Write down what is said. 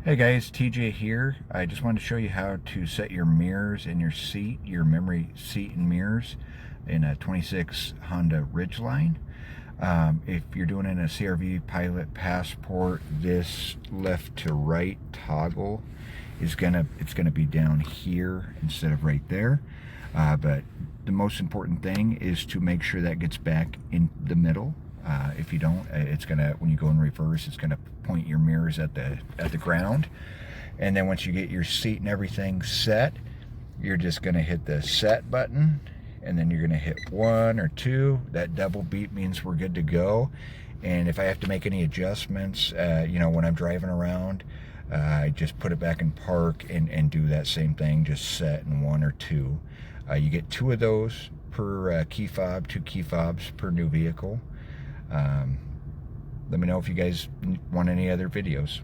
Hey guys, TJ here. I just wanted to show you how to set your mirrors in your seat, your memory seat and mirrors in a 26 Honda Ridgeline. If you're doing it in a CRV Pilot Passport, this left to right toggle is it's gonna be down here instead of right there. But the most important thing is to make sure that gets back in the middle. If you don't, it's gonna, when you go in reverse, it's gonna point your mirrors at the ground. And then once you get your seat and everything set, you're just gonna hit the set button, and then you're gonna hit 1 or 2. That double beep means we're good to go. And if I have to make any adjustments, when I'm driving around, I just put it back in park and do that same thing, just set in 1 or 2. You get 2 of those per key fob, 2 key fobs per new vehicle. Let me know if you guys want any other videos.